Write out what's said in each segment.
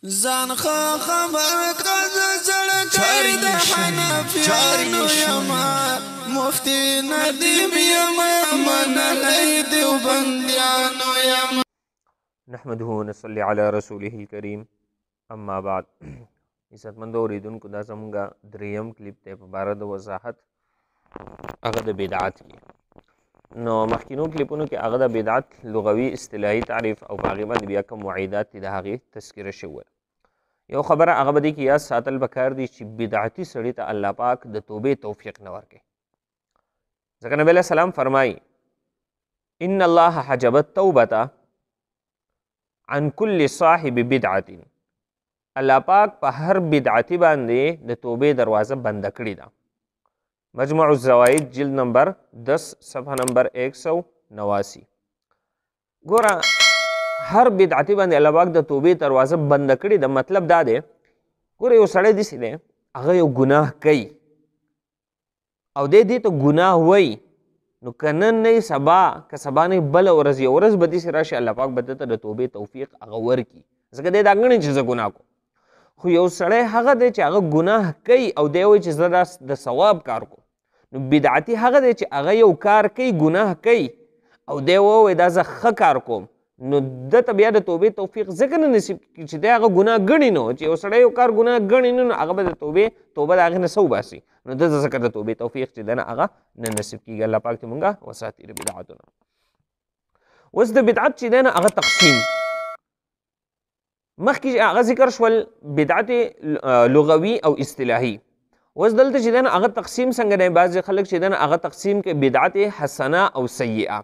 زان خبر قد زړګی د حنفیانو یما مفتی ندیم یما منلی دیوبندیانو یما نحمده ونصلي على رسوله الكريم اما بعد عزتمندو اوریدونکو دا زموږ دریم کلیپ دی په باره د وضاحت هغه د بدعت کې نو مخکینو کلیپونو کې هغه د بدعت لغوي اصطلاحي تعریف او په هغې باندې بیا کوم وعیدات دي د هغې تذکره شوې یو خبره هغه به دې کې یاد ساتل پکار دي چې بدعتي سړي ته الله پاک د توبې توفیق نه ورکوي ځکه نبي علیه السلام فرمایي ان الله حجب التوبة عن كل صاحب بدعت الله پاک په هر بدعتي باندې د توبې دروازه بنده کړې ده مجموع الزوائد جلد نمبر 10 صفحه نمبر 189 ګوره هر بدعتي باندې الله پاک د توبې دروازه بنده کړې ده مطلب دا دی ګوره یو سړی داسې دی هغه یو ګناه کوي او دی دې ته ګناه وایي نو که نن نه سبا که سبا نه بله ورځ یو ورځ به داسې راشي الله پاک به ده ته د توبې توفیق هغه ورکړي ځکه دی دا ګڼي چې زه ګناه کوم خو یو سړی هغه دی چې هغه ګناه کوي او دی وایي چې زه د ثواب کار کوم نو بدعتي هغه دی چې هغه یو کار کوي ګناه کوي او دی ووایي دا زه ښه کار کوم نو ده ته بیا د توبې توفیق ځکه نه نصیب کړي چې دی هغه ګناه ګڼي نو چې یو سړی یو کار ګناه ګڼي نو هغه به د توبه د هغې نه څه وباسي نو ده ځکه د توبې توفیق چې دی نه هغه نه نصیب کېږي الله پاک دې مونږ وساتي د بدعتونه اوس د بدعت چې دی نه هغه تقسیم مخکې هغه ذکر شول بدعت لغوي او اصطلاحي اوس دلته چې دی نه هغه تقسیم څنګه دی بعضې خلک چې دی نه هغه تقسیم کوي بدعت حسنه او سیئه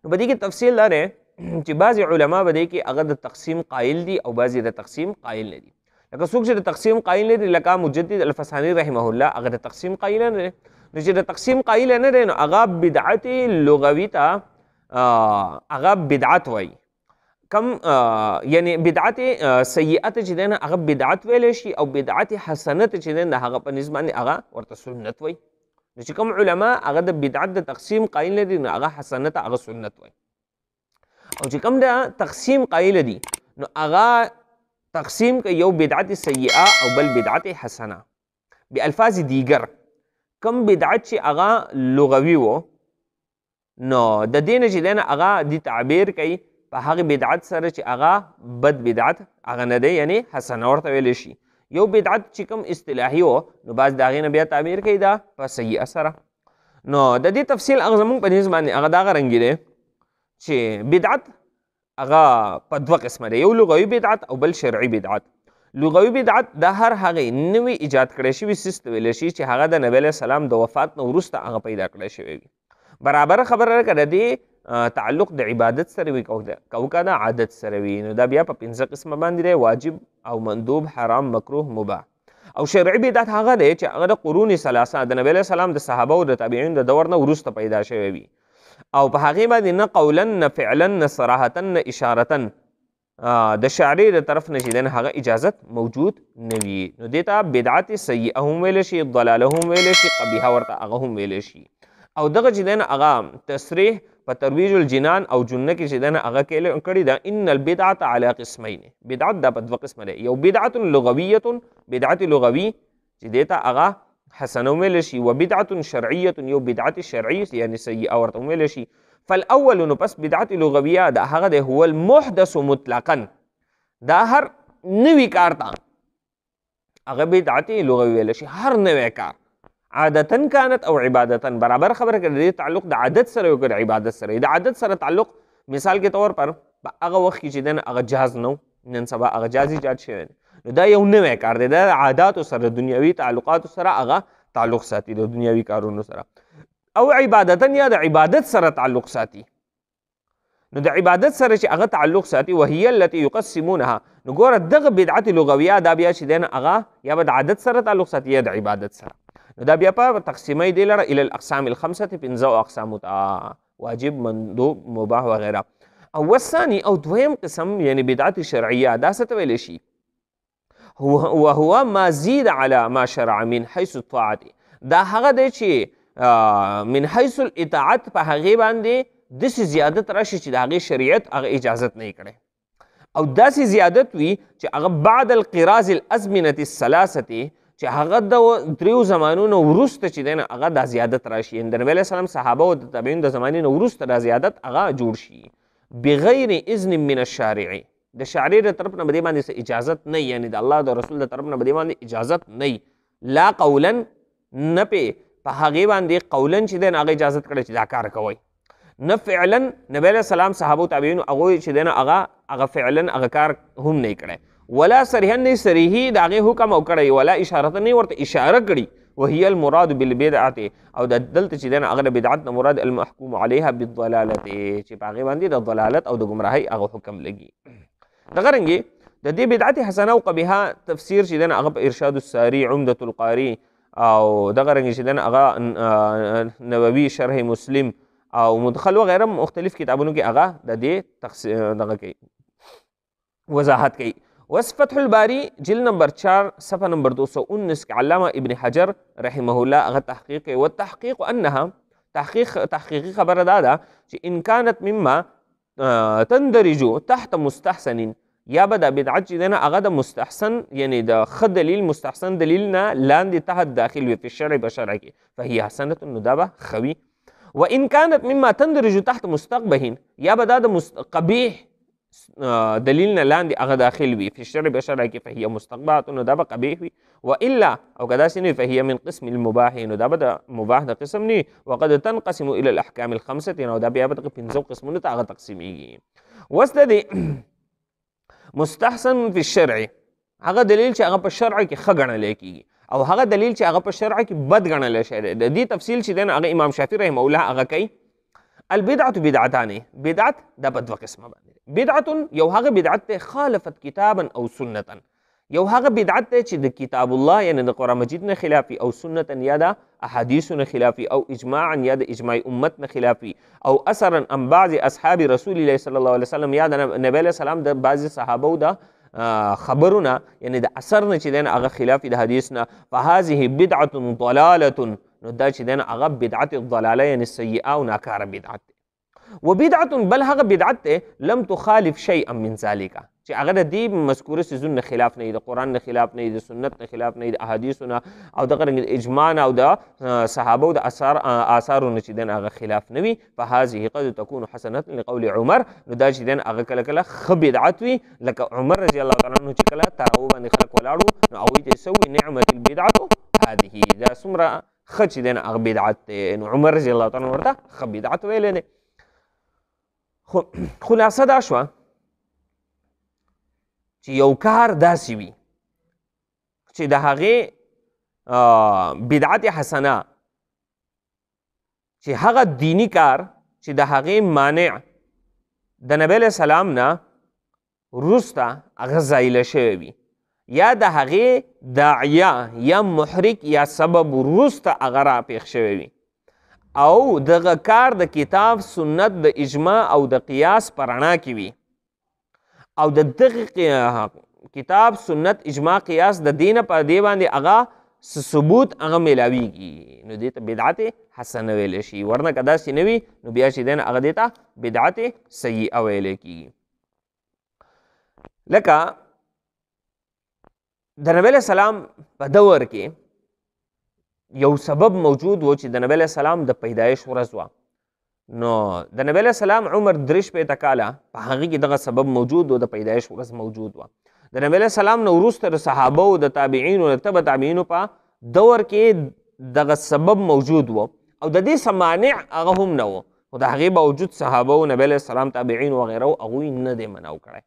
نو په دې کې تفصیل دا دی چې بعضې علما به دی کې هغه د تقسیم قایل دي او بعضې د تقسیم قایل نه دي لکه څوک چې د تقسیم قایل نه دي لکه مجدد الفساني رحمه الله هغه د تقسیم قایل نه دی نو چې د تقسیم قایل نه دی نو هغه بدعت لغوي ته هغه بدعت وایي کم یعنی بدعت سیئت چې دی نه هغه بدعت ویلی شي او بدعت حسنت چې دی نه هغه په نسبت باندې هغه ورته سنت وایي نو چې کوم علما هغه د بدعت د تقسیم قایل نه دي نو هغه حسنت هغه سنت وایي او چې کوم د تقسیم قایل دي نو هغه تقسیم کوي یو بدعت سیئه او بل بدعت حسنه بالفاظ دیگر کم بدعت چې هغه لغوي و نو د دې نه چې دی نه هغه د تعبیر کوي په هغې بدعت سره چې هغه بد بدعت هغه نه دی یعنی حسنه ورته ویلی شي یو بدعت چې کوم اصطلاحي و نو بعض د هغې نه بیا تعبیر کوي دا په سیئه سره نو د دې تفصیل هغه زموږ په نظم باندې هغه دغه رنګي دی چې بدعت هغه په دوه قسمه دی یو لغوي بدعت او بل شرعي بدعت لغوي بدعت دا هر هغې نوي ایجاد کړی شوي څیز ته ویلی شي چې هغه د نبي علیه السلام د وفات نه وروسته هغه پیدا کړی شوی وي برابره خبره ده که د دې تعلق د عبادت سره وي که د عادت سره وي نو دا بیا په 5 قسمه باندې دی واجب او مندوب حرام مکروه مباح او شرعي بدعت هغه دی چې هغه د قرون ثلاثه د نبي علیه السلام د صحابه او د تابعین د دور نه وروسته پیدا شوی وي او په هغې باندې نه قولا نه فعلا نه صراحتا نه اشارتا د شاعري د طرف نه چې دی هغه اجازت موجود نه وي نو دې ته بدعت سیئه هم ویلی شي ضلاله هم ویلی شي قبیحه ورته هغه هم ویلی شي او دغه چې دی هغه تصریح په ترویج الجنان او جنه کې چې دی هغه کړي ده ان البدعة على قسمین بدعت دا په دوه قسمه دی یو بدعت لغویه بدعت لغوي چې دی ته هغه حسنه ویلی شي و بدعت شرعیه یو بدعت شرعي یعنی سیئه ورته ویلی شي فالاول نو پس بدعت لغویه دا هغه دی هو المحدث مطلقا دا هر نوي کار ته هغه بدعت لغوي ویلی شي هر نوی کار عادتا كانت او عبادتا برابر خبره کړي د تعلق د عادت سره او د عبادت سره د عادت سره تعلق مثال کے طور پر هغه وخت کې چې دن هغه جهاز نو نن سبا هغه جهاز ایجاد شوی نو دا یو نوی کار دی د عادات سره دنیوي تعلقات سره هغه تعلق ساتي د دنیوي کارونو سره او عبادتا یا د عبادت سره تعلق ساتي نو د عبادت سره چې هغه تعلق ساتي وهي التي يقسمونها نو ګوره دغه بدعت لغویه دا بیا چې دن هغه یا به د عادت سره تعلق ساتي یا د عبادت سره نو دا بیا په تقسیمه دی لره الى الاقسام الخمسه 5 اقسام واجب مندوب مباح وغیره او والثاني او دویم قسم یعنی بدعت شرعیه دا څه ته ویلی شي وهو ما زید على ما شرع من حيث الطاعه دا هغه دی چې من حيث الاطاعت په هغې باندې داسې زیادت راشي چې د هغې شریعت هغه اجازت نه یې کړی او داسې زیادت وي چې هغه بعد القراز الازمنه الثلاثه چې هغه د دریو زمانونو وروسته چې دی نه هغه دا زیادت راشي، د نبي علیه السلام صحابه او د تابعین د زمانې نه وروسته دا زیادت هغه جوړ شي بغیر اذن من الشارع، د شارع د طرف نه به دې باندې اجازت نه، یعنی د الله د رسول د طرف نه به دې باندې اجازت نه، لا قولا نه په هغې باندې قولا چې دی نه هغه اجازت کړی چې دا کار کوئ، نه فعلا نبی علیه السلام صحابه او تابعینو هغوی چې دی نه هغه فعلا هغه کار هم نه کړی، ولا صریحا نه صریحي د هغې حکم او کړی، ولا اشارته نه ورته اشاره کړي، وهي المراد بالبدعه او د دلته چې دی نه هغه د بدعت نه مراد المحکوم علیها بالضلالت چې په هغې باندې د ضلالت او د ګمراهۍ هغه حکم لګي. دغه رنګې د دې بدعت حسنه او قبیحه تفسیر چې دی نه هغه په ارشاد الساری، عمدة القاری او دغه رنګې چې دی نه هغه نووي شرح مسلم او مدخل وغیره مختلف کتابونو کې هغه د دې دغه کوي وضاحت کوي. وس فتح الباری جلد نمبر 4 صفحه نمبر 219 کې علامه ابن حجر رحمه الله هغه تحقیق کوي، والتحقیق انها تحقیقی خبره دا ده چې ان كانت مما تندرج تحت مستحسن، یا به دا بدعت چې دی نه هغه د مستحسن یعنی د ښه دلیل مستحسن دلیل نه لاندې تحت داخل وي په شرع په شرع کې، فهي حسنه نو دا به ښه وي. وان كانت مما تندرج تحت مستقبح، یا به دا د قبیح دلیل نه لاندې هغه داخل وي په شرع په شرع کې، فهي مستقبحه نو دا به قبیح وي. والا او که داسې نه وي فهي من قسم المباح نو دا به د مباح د قسم نه وي. وقد تنقسم الى الاحکام الخمسه نو دا بیا به دغه پنځو قسمونو ته هغه تقسیمیږي. اوس د دې مستحسن فی الشرع هغه دلیل چې هغه په شرع کې ښه ګڼلی کېږي او هغه دلیل چې هغه په شرع کې بد ګڼلی شوی دی، د دې تفصیل چې دی نو هغه امام شافعي رحمه الله هغه کوي. البدعة بدعتان، بدعت دا په دوه قسمه باندې، بدعت یو هغه بدعت دی خالفت کتابا او سنتا، یو هغه بدعت دی چې د کتاب الله یعنی د قرآن مجید نه خلافي او سنتا یا د احادیثو نه خلافي او اجماعا یا د اجماع امت نه خلافي او اثرا عن بعض اصحاب رسول الله صلی الله علیه وسلم یا د نبی علیه السلام د بعض صحابه د خبرونه یعنی د اثر نه چې دی هغه خلافي د حدیث نه، فهذه بدعة ضلاله نو دا چې دی هغه بدعت الضلاله یعنی سیئه او ناکاره بدعت دی. وبدعة بل هغه بدعت دی لم تخالف شیئا من ذلك چې هغه د دې مذکوره څیزونو نه خلاف نه وي، د قرآن نه خلاف نه وي، د سنت نه خلاف نه وي، د احادیثو نه او دغه رنګ د اجماع نه او د صحابه او د آثارو نه چې دی هغه خلاف نه وي، فهذه قد تكون حسنة لقول عمر نو دا چې دی هغه کله کله ښه بدعت وي، لکه عمر رضی الله تعالی عنه چې کله تراوو باندې خلک ولاړو نو هغوی ته سوي نعمت البدعة هذه، دا څومره ښه چې دی هغه بدعت دی، نو عمر رضی الله تعالی عنه ورته ښه بدعت ویلی دی. خلاصه دا شوه چې یو کار داسې وي چې د هغې بدعت حسنه چې هغه دینی کار چې د هغې مانع د نبی علیه السلام نه وروسته هغه زایله شوی وي یا د هغې داعیه یا محرک یا سبب وروسته هغه راپېښ شوی وي او دغه کار د کتاب سنت د اجماع او د قیاس په رڼا کې وي او د دغه کتاب سنت اجماع قیاس د دینه په دې باندې هغه ثبوت هغه میلاویږي نو دې ته بدعت حسنه ویلی شي، ورنه که داسې نه وي نو بیا چې دی هغه دې ته بدعت سیئه ویلی کېږي. لکه د نبی علیه السلام په دور کې یو سبب موجود و چې د نبی علیه السلام د پیدایش ورځ وه، نو د نبی علیه السلام عمر 63 کاله په هغې کې دغه سبب موجود و، د پیدایش ورځ موجود وه. د نبی علیه السلام نه وروسته د صحابه او د تابعینو د تبع تابعینو په دور کې دغه سبب موجود و او د دې څه مانع هغه هم نه و، خو د هغې باوجود صحابه او نبی علیه السلام تابعین وغیره هغوی نه دی منع کړی.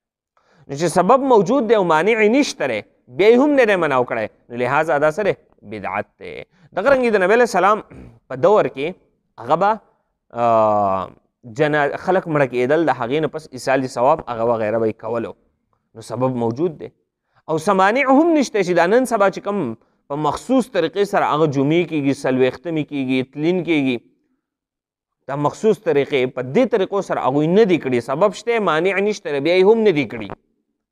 نو چې سبب موجود دی او مانع یې نشته دی بیا یې هم نه دی منع کړی، نو لحاظه دا څه دی بدعت دی. دغه رنګې د نبی علیه السلام په دور کې هغه به خلک مړه کېدل، د هغې نه پس ایصال ثواب هغه وغیره به یې کولو، نو سبب موجود دی او سمانع هم نشته چې دا نن سبا چې کوم په مخصوص طریقې سره هغه جمعې کېږي، څلوېښتمې کېږي، تلین کېږي، دا مخصوص طریقې په دې طریقو سره هغوی نه دي کړي، سبب شته مانع نشته بیا یې هم نه دي کړي،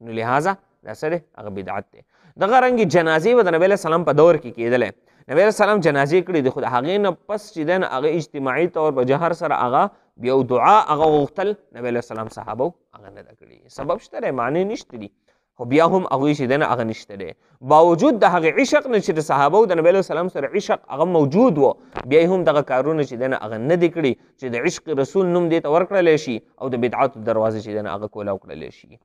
نو لحاظه دا څه دی هغه بدعت دی. دغه رنګې جنازې به د نبی علیه السلام په دور کې کېدلی، نبی علیه السلام جنازې کړي دي، خو د هغې نه پس چې دی نه هغه اجتماعي طور په جهر سره هغه بیا دعا هغه غوښتل نبی علیه السلام صحابه هغه نه ده کړي. سبب شته دی، معنی نشته دي، خو بیا هم هغوی چې دی نه هغه نشته دی. باوجود د هغې عشق نه چې د صحابو د نبی علیه السلام سره عشق هغه موجود و، بیا هم دغه کارونه چې دی نه هغه نه دي کړي چې د عشق رسول نوم دې ته ورکړلی شي او د بدعاتو دروازې چې دی نه هغه کولاو کړلی شي.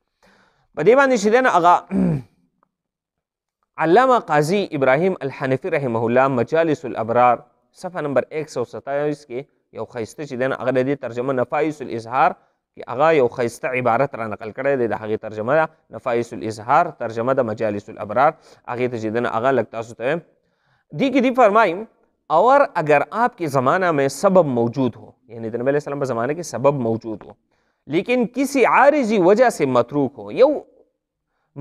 په دې باندې چې دی نه هغه علامه قاضي ابراهیم الحنفي رحمه الله مجالس الابرار صفحه نمبر 127 کې یو ښایسته چې دی نه هغه د دې ترجمه نفایس الاظهار کې هغه یو ښایسته عبارت را نقل کړی دی، د هغې ترجمه ده نفایس الاظهار، ترجمه د مجالس الابرار. هغې ته چې دی نه هغه لږ تاسو ته وایم. دی کې دی فرمایي اور اگر آپ کے زمانہ میں سبب موجود ہو، یعنی نبی علیہ السلام په زمانه کې سبب موجود ہو لیکن کسی عارضی وجہ سے متروک ہو، یو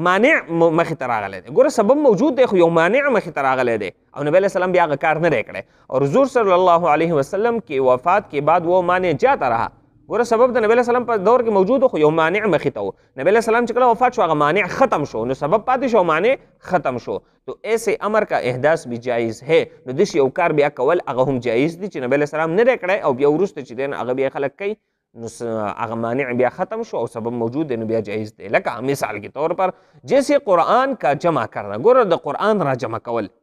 مانع مخې ته راغلی دی. ګوره سبب موجود دی خو یو مانع مخې ته راغلی دی او نبی علیہ السلام بیا هغه کار نه دی کړی اور حضور صلی الله علیه وسلم کی وفات کے بعد وہ مانع جاتا رہا. ګوره سبب د نبی علیہ السلام په دور کې موجود خو یو مانع مخې ته و. نبی علیہ السلام چې کله وفات شو هغه مانع ختم شو، نو سبب پاتې شو، مانع ختم شو. تو ایسے امر کا احداث بھی جائز ہے. نو داسې یو کار بیا کول هغه هم جایز دی چې نبی علیہ السلام نه دی کړی او بیا وروسته چې دی نو هغه بیا خلک کوي، نو هغه مانع بیا ختم شو او سبب موجود دی نو بیا جایز دی. لکه مثال کے طور پر جیسے قرآن کا جمع کرنا، ګوره د قرآن را جمع کول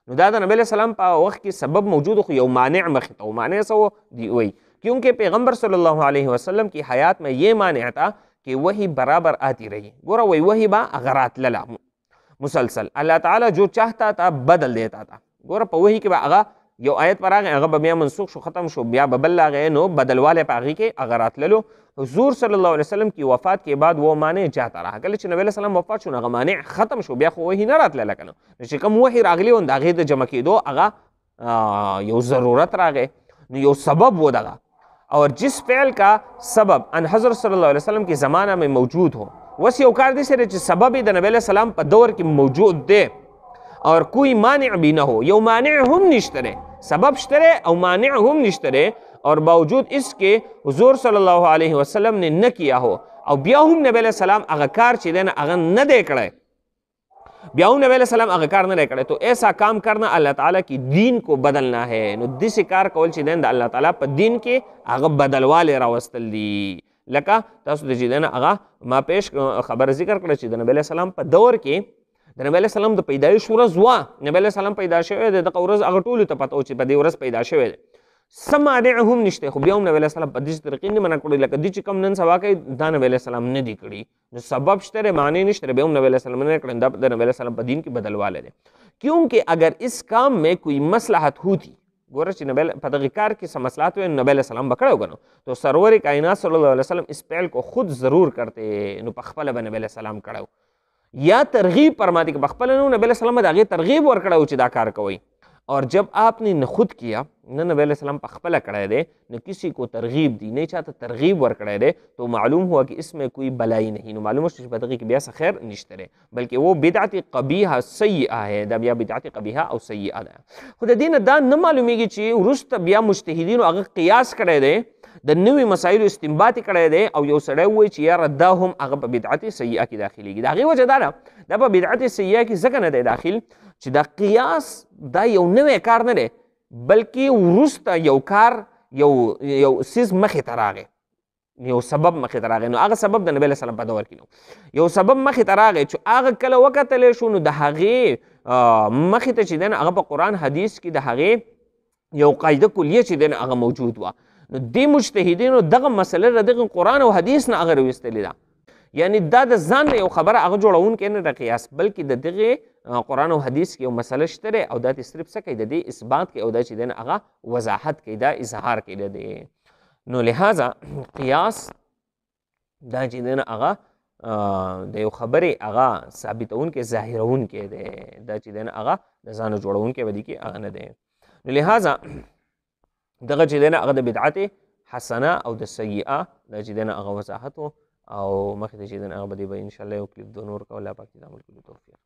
نو دا د نبی علیہ السلام په وخت کې سبب موجود خو یو مانع مخې ته و. مانع څه و دی وایي کیونکہ پیغمبر صلی اللہ علیہ وسلم کی حیات میں یہ مانع تھا کہ وہی برابر آتی رہی. گورا وہی با اغرات للا مسلسل، اللہ تعالیٰ جو چاہتا تھا بدل دیتا تھا. گورا پا وہی کے با اغا یو آیت پر آگئے اغا بیا منسوخ شو ختم شو بیا ببل آگئے نو بدل والے پا آگئی کے اغرات للو. حضور صلی اللہ علیہ وسلم کی وفات کے بعد وہ مانع جاتا رہا. کله چې نبی علیہ السلام وفات شو اغا مانع ختم شو بیا خو وہی نه رات للا کنو چې کم وحی راغلی و انداغی دا جمع کی دو اغا یو ضرورت راگئے نو یو سبب و دغا. اور جس فعل کا سبب ان حضرت صلی اللہ علیہ وسلم کے زمانہ میں موجود ہو وسی اوکار دی سره چې سبب د نبی علیہ السلام په دور کې موجود دی اور کوئی مانع بھی نہ ہو، یو مانع هم نشتره، سبب شتره او مانع هم نشتره اور باوجود اس کے حضور صلی اللہ علیہ وسلم نے نہ کیا ہو او بیا هم نبی علیہ السلام هغه کار چې دی نه هغه نه دی کړی، بیا هم نبی علیہ السلام هغه کار نه دی کړی. تو ایسا کام کرنا اللہ تعالیٰ کی دین کو بدلنا ہے. نو داسې کار کول چې دی د الله تعالیٰ په دین کې هغه بدلوالی راوستل دي. لکه تاسو د چې دی نه هغه ما پیش خبر ذکر کړه چې د نبی علیہ السلام په دور کې د نبی علیہ السلام د پیدایش ورځ وه، نبی علیہ السلام پیدا شوی دی دغه ورځ هغه ټولو ته پته و چې په دې ورځ پیدا شوی دی. څه مانع هم نشته خو بیا هم نبی علیہ السلام په داسې طریقې نه منع کړی لکه دوی چې کوم نن سبا کوي دا نبی علیہ السلام نه دي کړي. نو سبب شته معنی نشته بیا هم نبی علیہ السلام نه کړی، دا د نبی علیہ السلام په دین کې بدلوالی دی. کیونکہ اگر اس کام میں کوئی مصلحت ہوتی، ګوره چې نبی په دغه کار کې څه مصلحت وی نبی علیہ السلام به کړی وګنو تو سرور کائنات صلی اللہ علیہ وسلم اس فعل کو خود ضرور کرتے. نو په خپله به نبی علیہ السلام کړی یا ترغیب فرماتی کہ بخپل نو نبی علیہ السلام دا غیر ترغیب ورکڑا ہو چې دا کار کوي. اور جب آپ نے نہ خود کیا نہ نبی علیہ السلام بخپل کڑے دے نہ کسی کو ترغیب دی، نہیں چاہتا ترغیب ورکڑے دے تو معلوم ہوا کہ اس میں کوئی بلائی نہیں. نو معلوم ہو کہ بدغی کی بیاسا خیر نشترے بلکہ وہ بدعت قبیحہ سیئہ ہے. دا بیا بدعت قبیحہ او سیئہ دا خود دین دا نہ معلومی گی چی رست بیا مجتہدین اگر قیاس کڑے دے د نوې مسایلو استنباط کړی دی او یو سړی وایي چې یاره دا هم هغه په بدعت سیئه کې داخلیږي. د هغې وجه دا ده دا په بدعت سیئه کې ځکه نه دی داخل چې دا قیاس دا یو نوی کار نه دی بلکې وروسته یو کار یو څیز مخې ته راغی، یو سبب مخې ته راغی. نو هغه سبب د نبی علیه السلام په دور کې نو یو سبب مخې ته راغی چې هغه کله وکتلی شو نو د هغې مخې ته چې دی نو هغه په قرآن حدیث کې د هغې یو قاعده کلیه چې دی نو هغه موجود وه. نو دی مجتهدینو دغه مسله د دغه قرآن او حدیث نه هغه راویستلې ده، یعنی دا د ځان نه یو خبره هغه جوړونکی نه د قیاس بلکې د دغې قرآن او حدیث کې یو مسله شته دی او دا ته صرف څه کوي د دې اثبات کوي او دا چې دی هغه وضاحت کوي، دا اظهار کوي د دې. نو لہذا قیاس دا چې دی هغه د یو خبرې هغه ثابتونکی ظاهرونکی دی، دا چې دی هغه د ځانه جوړونکی به دي کې هغه نه دی. نو لہذا دغه چې دی هغه د بدعت حسنه او د سیئه دا چې دی هغه وضاحت او مخکې ته چې دی هغه به دی به انشاءالله یو کلیپ دو نور کوه. الله پاک دې د عمل کولو توفیق